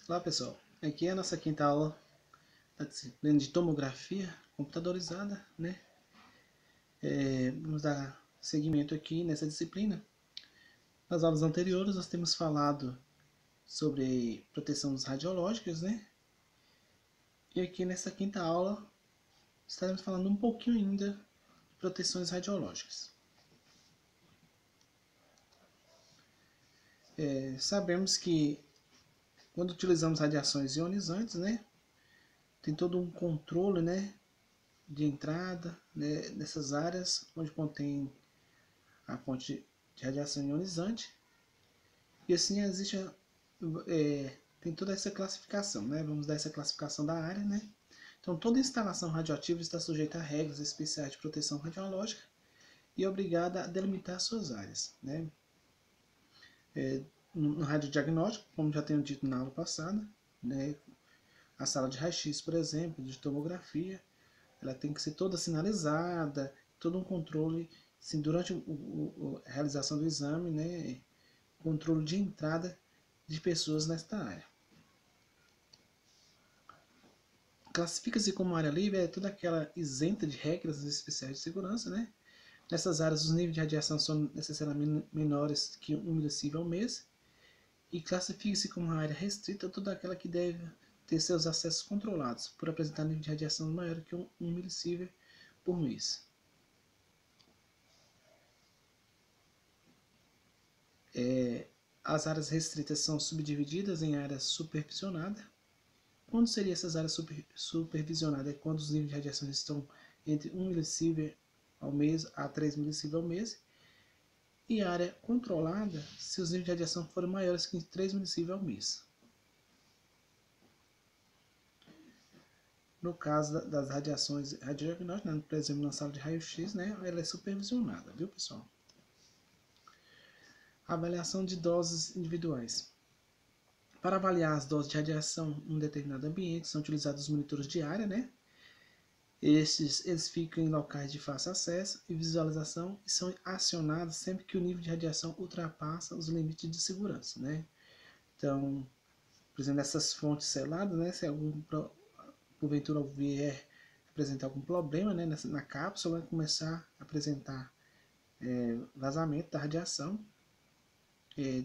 Olá pessoal, aqui é a nossa quinta aula da disciplina de tomografia computadorizada, né? Vamos dar seguimento aqui nessa disciplina. Nas aulas anteriores nós temos falado sobre proteção dos radiológicos, né? E aqui nessa quinta aula estaremos falando um pouquinho ainda de proteções radiológicas. Sabemos que quando utilizamos radiações ionizantes, né? Tem todo um controle, né? De entrada, né, nessas áreas onde contém a fonte de radiação ionizante. E assim existe tem toda essa classificação, né? Vamos dar essa classificação da área, né? Então toda instalação radioativa está sujeita a regras especiais de proteção radiológica e é obrigada a delimitar suas áreas, né? No radiodiagnóstico, como já tenho dito na aula passada, né? A sala de raio-x, por exemplo, de tomografia, ela tem que ser toda sinalizada, todo um controle, assim, durante a realização do exame, né? Controle de entrada de pessoas nesta área. Classifica-se como área livre toda aquela isenta de regras especiais de segurança, né? Nessas áreas, os níveis de radiação são necessariamente menores que 1 milisievert ao mês, e classifica-se como uma área restrita toda aquela que deve ter seus acessos controlados, por apresentar nível de radiação maior que 1 milisievert por mês. As áreas restritas são subdivididas em áreas supervisionadas. Quando seriam essas áreas supervisionadas? É quando os níveis de radiação estão entre 1 milisievert ao mês a 3 milisievert ao mês. E área controlada se os níveis de radiação forem maiores que 3 milisievert ao mês. No caso das radiações radiodiagnósticas, né, por exemplo, na sala de raio-x, né, ela é supervisionada, viu, pessoal? Avaliação de doses individuais. Para avaliar as doses de radiação em um determinado ambiente, são utilizados os monitores de área, né? Eles ficam em locais de fácil acesso e visualização e são acionados sempre que o nível de radiação ultrapassa os limites de segurança, né? Então, por exemplo, essas fontes seladas, né? Se algum porventura vier apresentar algum problema, né, na cápsula, vai começar a apresentar vazamento da radiação.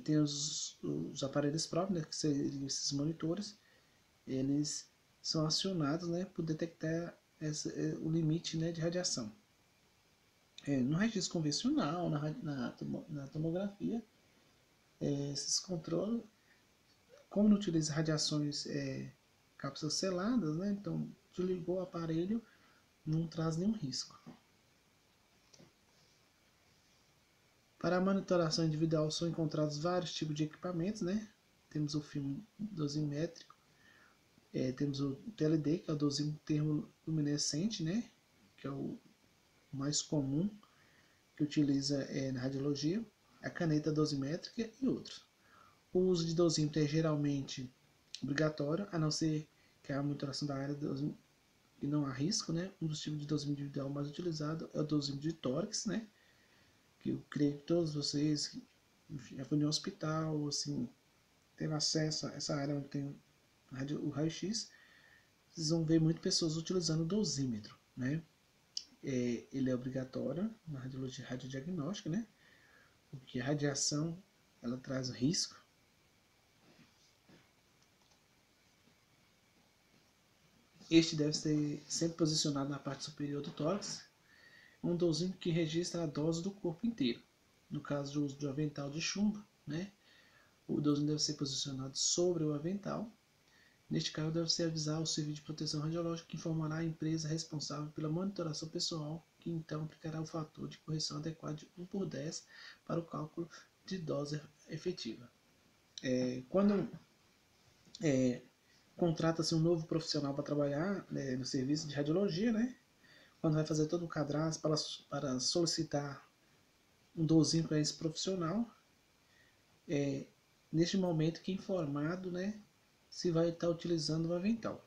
Tem os aparelhos próprios, né, que seriam esses monitores, eles são acionados, né, por detectar o limite, né, de radiação. No raio-x convencional, na tomografia, esses controles, como não utiliza radiações cápsulas seladas, né, então desligou o aparelho, não traz nenhum risco. Para a monitoração individual são encontrados vários tipos de equipamentos, né? Temos o filme dosimétrico, temos o TLD, que é o dosímetro termoluminescente, né? Que é o mais comum que utiliza na radiologia, a caneta dosimétrica e outros. O uso de dosímetro é geralmente obrigatório, a não ser que a monitoração da área e não há risco, né? Um dos tipos de dosímetro individual mais utilizado é o dosímetro de tórax, né? Que eu creio que todos vocês já foram em um hospital, assim, teve acesso a essa área onde tem o raio-x, vocês vão ver muitas pessoas utilizando o dosímetro, né? Ele é obrigatório na radiologia radiodiagnóstica, né? Porque a radiação, ela traz risco. Este deve ser sempre posicionado na parte superior do tórax, um dosímetro que registra a dose do corpo inteiro. No caso do uso do avental de chumbo, né? O dosímetro deve ser posicionado sobre o avental. Neste caso, deve-se avisar o Serviço de Proteção Radiológica, que informará a empresa responsável pela monitoração pessoal, que então aplicará o fator de correção adequado de 1/10 para o cálculo de dose efetiva. Quando contrata-se um novo profissional para trabalhar no serviço de radiologia, né? Quando vai fazer todo o cadastro para solicitar um dosímetro para esse profissional, neste momento que é informado, né, se vai estar utilizando o avental.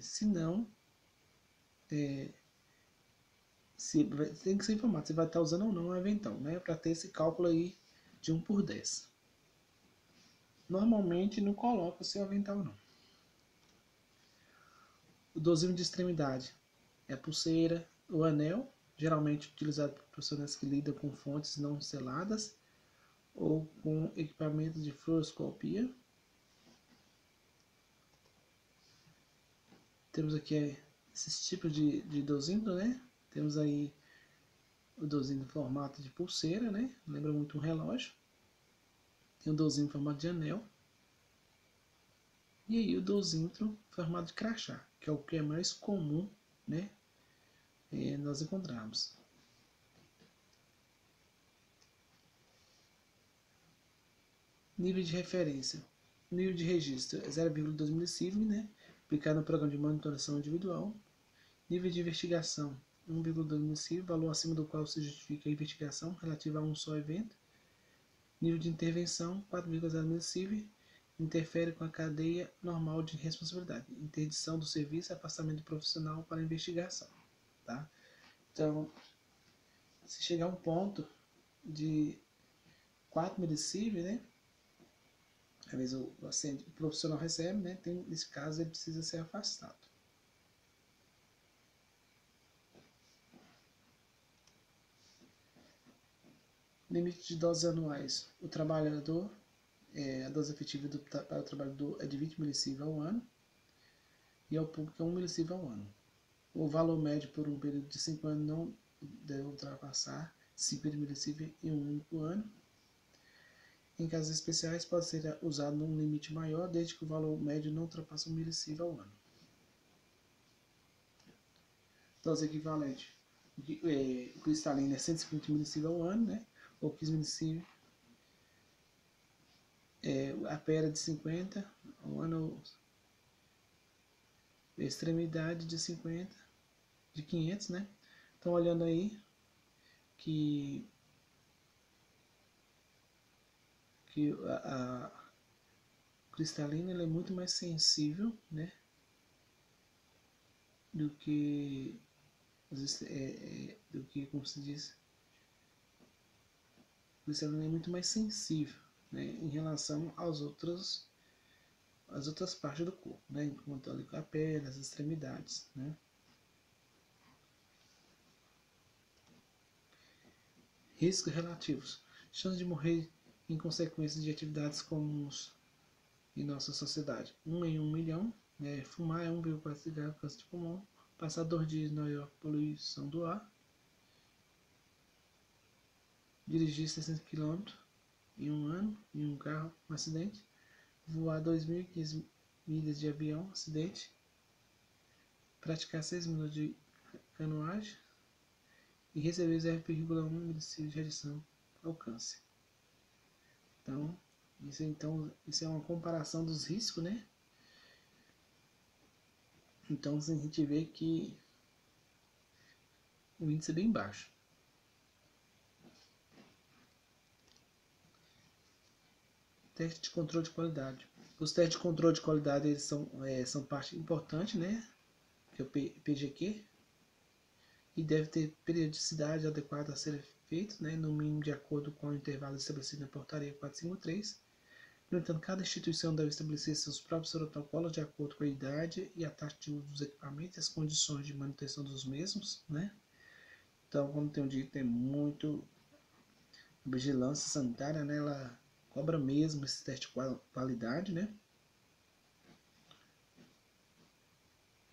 Se não, tem que ser informado se vai estar usando ou não o avental, né, para ter esse cálculo aí de 1/10. normalmente não coloca o seu avental não. O dosímetro de extremidade é a pulseira, o anel, geralmente utilizado por profissionais que lidam com fontes não seladas ou com equipamentos de fluoroscopia. Temos aqui esses tipos de dosímetro, né? Temos aí o dosímetro em formato de pulseira, né? Lembra muito um relógio. Tem o dosímetro em formato de anel. E aí o dosímetro em formato de crachá, que é o que é mais comum, né? Nós encontramos. Nível de referência. Nível de registro é 0,2 milisievert, né? Aplicado no programa de monitoração individual. Nível de investigação 1,2 milisievert, valor acima do qual se justifica a investigação relativa a um só evento. Nível de intervenção 4,0 milisievert, interfere com a cadeia normal de responsabilidade. Interdição do serviço e afastamento do profissional para investigação. Tá? Então, se chegar a um ponto de 4 milisievert, né? Às vezes o profissional recebe, né? Nesse caso ele precisa ser afastado. Limite de doses anuais. O trabalhador, a dose efetiva para o trabalhador é de 20 milisievert ao ano e ao público é 1 milisievert ao ano. O valor médio por um período de 5 anos não deve ultrapassar 50 milisievert em um único ano. Em casos especiais, pode ser usado num limite maior, desde que o valor médio não ultrapasse 1 milisievert ao ano. Dose equivalente. O cristalino é 150 milisievert ao ano, né? Ou 15 milisievert. A pera de 50 ao ano. Extremidade de 50, de 500, né? Então, olhando aí que a cristalina ela é muito mais sensível, né? Do que como se diz, a cristalina é muito mais sensível, né? Em relação às outras partes do corpo, né? Enquanto ali com a pele, as extremidades, né? Riscos relativos. Chance de morrer em consequência de atividades comuns em nossa sociedade. 1 em 1 milhão. Fumar é 1,4 cigarro, câncer de pulmão. Passar 2 dias em Nova York, poluição do ar. Dirigir 60 km em um ano em um carro, um acidente. Voar 2.500 milhas de avião, acidente. Praticar 6 minutos de canoagem. E receber 0,1 milisievert de radiação ao câncer. Isso é uma comparação dos riscos, né? Então a gente vê que o índice é bem baixo. Teste de controle de qualidade. Os testes de controle de qualidade eles são parte importante, né? Que é o PGQ. E deve ter periodicidade adequada a ser feito, né? No mínimo de acordo com o intervalo estabelecido na portaria 453. No entanto, cada instituição deve estabelecer seus próprios protocolos de acordo com a idade e a taxa de uso dos equipamentos e as condições de manutenção dos mesmos, né? Então, como tem dito, tem muito vigilância sanitária, né? Ela cobra mesmo esse teste de qualidade, né?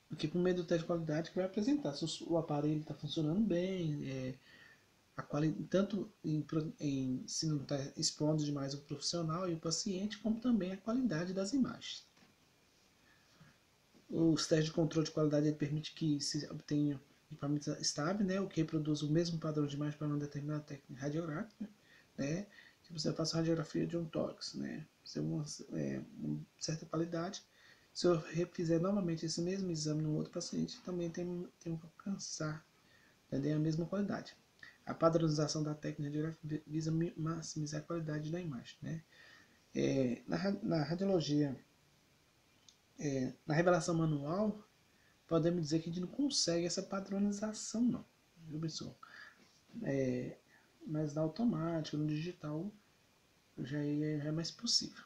Porque por meio do teste de qualidade que vai apresentar se o aparelho está funcionando bem, tanto se não está expondo demais o profissional e o paciente, como também a qualidade das imagens. Os testes de controle de qualidade ele permite que se obtenha equipamento estável, né, o que reproduz o mesmo padrão de imagem para uma determinada técnica radiográfica, né, se você faz radiografia de um tórax, né, uma certa qualidade. Se eu refizer novamente esse mesmo exame no outro paciente, também tenho que alcançar, a mesma qualidade. A padronização da técnica radiográfica visa maximizar a qualidade da imagem, né. Na radiologia, na revelação manual, podemos dizer que a gente não consegue essa padronização, não, viu, pessoal? Mas na automática, no digital, já é mais possível.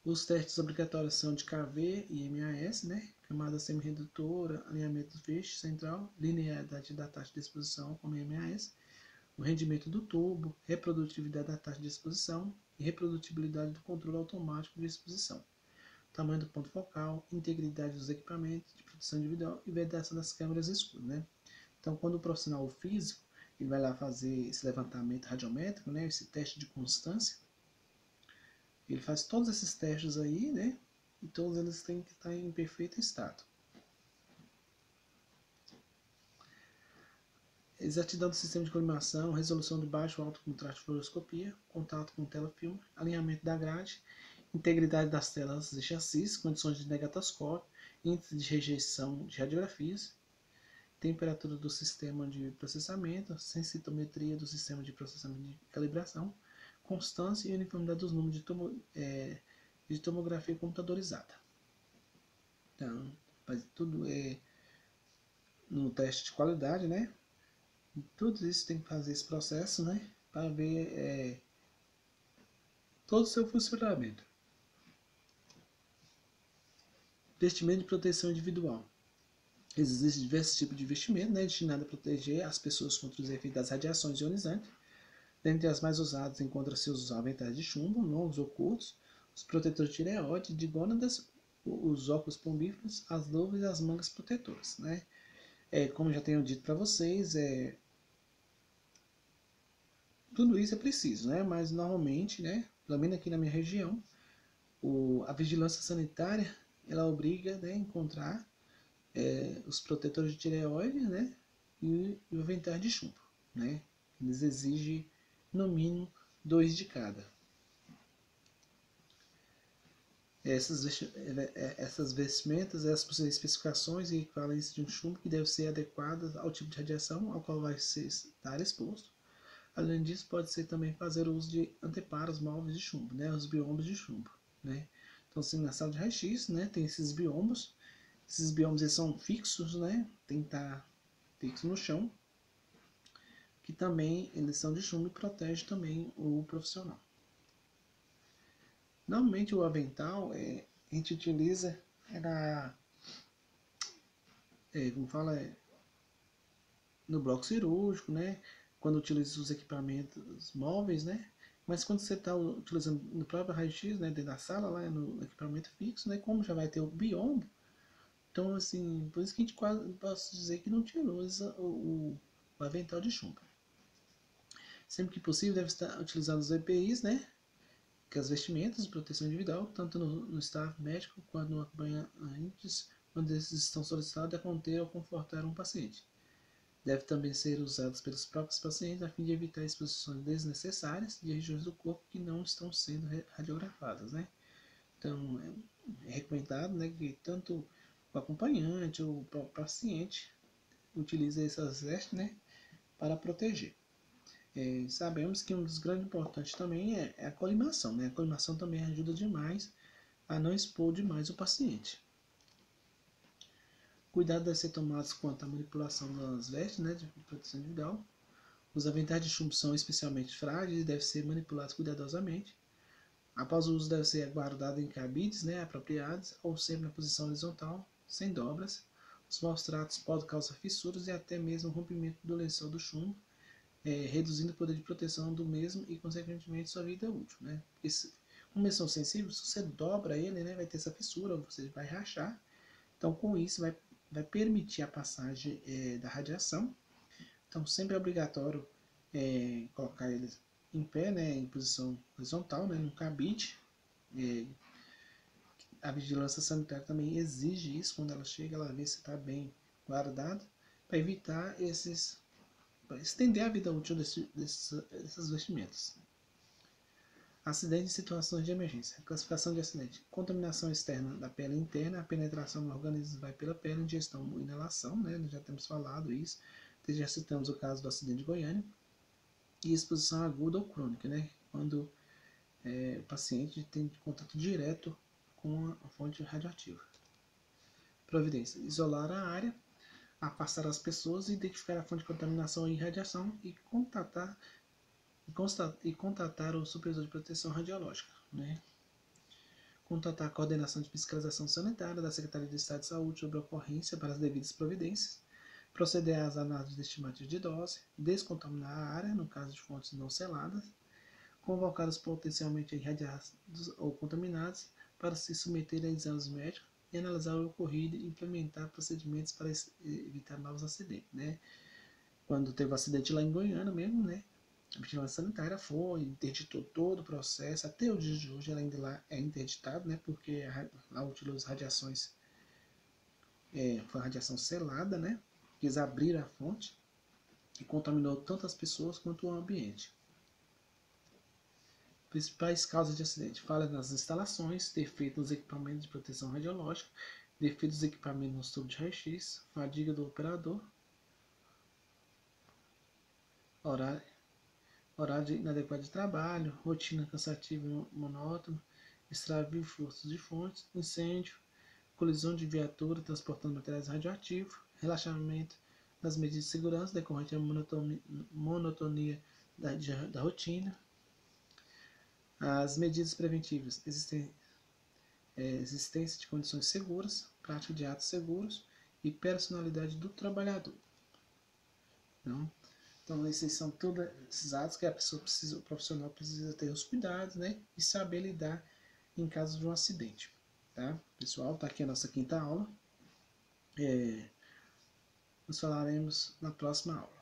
Os testes obrigatórios são de KV e MAS, né? Camada semi-redutora, alinhamento do feixe central, linearidade da taxa de exposição, como MAS, o rendimento do tubo, reprodutividade da taxa de exposição e reprodutibilidade do controle automático de exposição, tamanho do ponto focal, integridade dos equipamentos de proteção individual e vedação das câmeras escuras, né? Então, quando o profissional físico ele vai lá fazer esse levantamento radiométrico, né? Esse teste de constância, ele faz todos esses testes aí, né? E todos eles têm que estar em perfeito estado. Exatidão do sistema de colimação, resolução de baixo alto contraste de fluoroscopia, contato com telefilme, alinhamento da grade, integridade das telas de chassis, condições de negatoscópio, índice de rejeição de radiografias, temperatura do sistema de processamento, sensitometria do sistema de processamento de calibração, constância e uniformidade dos números de tomografia computadorizada. Então, tudo no teste de qualidade, né? E tudo isso tem que fazer esse processo, né? Para ver todo o seu funcionamento. Vestimento de proteção individual. Existem diversos tipos de vestimento, né, destinado a proteger as pessoas contra os efeitos das radiações ionizantes. Dentre as mais usadas encontram-se os aventais de chumbo, longos ou curtos, os protetores de tireoide, de gônadas, os óculos plumbíferos, as luvas e as mangas protetoras, né? Como já tenho dito para vocês, tudo isso é preciso, né? Mas normalmente, né, pelo menos aqui na minha região, a vigilância sanitária ela obriga, né, a encontrar os protetores de tireoide, né, e o avental de chumbo, né? Eles exigem no mínimo 2 de cada. Essas vestimentas, essas especificações e equivalências de um chumbo que devem ser adequadas ao tipo de radiação ao qual vai estar exposto. Além disso, pode ser também fazer uso de anteparos móveis de chumbo, né, os biombos de chumbo, né. Então, assim, na sala de raio-x, né, tem esses biombos. Esses biombos eles são fixos, né, tem que estar fixo no chão, que também eles são de chumbo e protege também o profissional. Normalmente o avental a gente utiliza como fala, no bloco cirúrgico, né? Quando utiliza os equipamentos móveis, né? Mas quando você está utilizando no próprio raio-x, né, dentro da sala, lá no equipamento fixo, né? Como já vai ter o biombo, então assim, por isso que a gente quase posso dizer que não tirou o avental de chumbo. Sempre que possível deve estar utilizando os EPIs, né? Que as vestimentas de proteção individual, tanto no staff médico quanto no acompanhantes, quando esses estão solicitados a conter ou confortar um paciente. Deve também ser usados pelos próprios pacientes a fim de evitar exposições desnecessárias de regiões do corpo que não estão sendo radiografadas, né? Então, é recomendado, né, que tanto o acompanhante ou o paciente utilize essas vestes, né, para proteger. Sabemos que um dos grandes importantes também é a colimação, né? A colimação também ajuda demais a não expor demais o paciente. Cuidado deve ser tomado quanto à manipulação das vestes, né, de proteção individual. Os aventais de chumbo são especialmente frágeis e devem ser manipulados cuidadosamente. Após o uso, deve ser guardado em cabides, né, apropriados ou sempre na posição horizontal, sem dobras. Os maus tratos podem causar fissuras e até mesmo rompimento do lençol do chumbo, reduzindo o poder de proteção do mesmo e, consequentemente, sua vida útil, né? Porque como eles são sensíveis, se você dobra ele, né, vai ter essa fissura, você vai rachar. Então, com isso, vai permitir a passagem da radiação. Então, sempre é obrigatório colocar eles em pé, né, em posição horizontal, né, no cabide. A vigilância sanitária também exige isso quando ela chega, ela vê se está bem guardado, para evitar para estender a vida útil dessas vestimentas. Acidente em situações de emergência. Classificação de acidente. Contaminação externa da pele interna. A penetração no organismo vai pela pele. Ingestão ou inalação, né? Nós já temos falado isso. Já citamos o caso do acidente de Goiânia. E exposição aguda ou crônica, né? Quando o paciente tem contato direto com a fonte radioativa. Providência. Isolar a área. Afastar as pessoas. Identificar a fonte de contaminação e radiação. E contatar o supervisor de proteção radiológica, né? Contratar a coordenação de fiscalização sanitária da Secretaria de Estado de Saúde sobre a ocorrência para as devidas providências, proceder às análises de estimativa de dose, descontaminar a área, no caso de fontes não seladas, convocar os potencialmente irradiados ou contaminados para se submeter a exames médicos e analisar o ocorrido e implementar procedimentos para evitar novos acidentes, né? Quando teve o acidente lá em Goiânia mesmo, né? A vigilância sanitária foi, interditou todo o processo, até o dia de hoje ela ainda lá é interditado, né? Porque lá utilizou radiações, foi radiação selada, né? Eles abriram a fonte e contaminou tanto as pessoas quanto o ambiente. Principais causas de acidente: falha nas instalações, defeito nos equipamentos de proteção radiológica, defeito dos equipamentos nos tubos de raio-x, fadiga do operador, horário inadequado de trabalho, rotina cansativa e monótona, extravio de fluxos de fontes, incêndio, colisão de viatura transportando materiais radioativos, relaxamento das medidas de segurança decorrente da monotonia da rotina. As medidas preventivas: existência de condições seguras, prática de atos seguros e personalidade do trabalhador. Então esses são todos esses atos que a pessoa precisa, o profissional precisa ter os cuidados, né, e saber lidar em caso de um acidente. Tá? Pessoal, tá aqui a nossa quinta aula. Nós falaremos na próxima aula.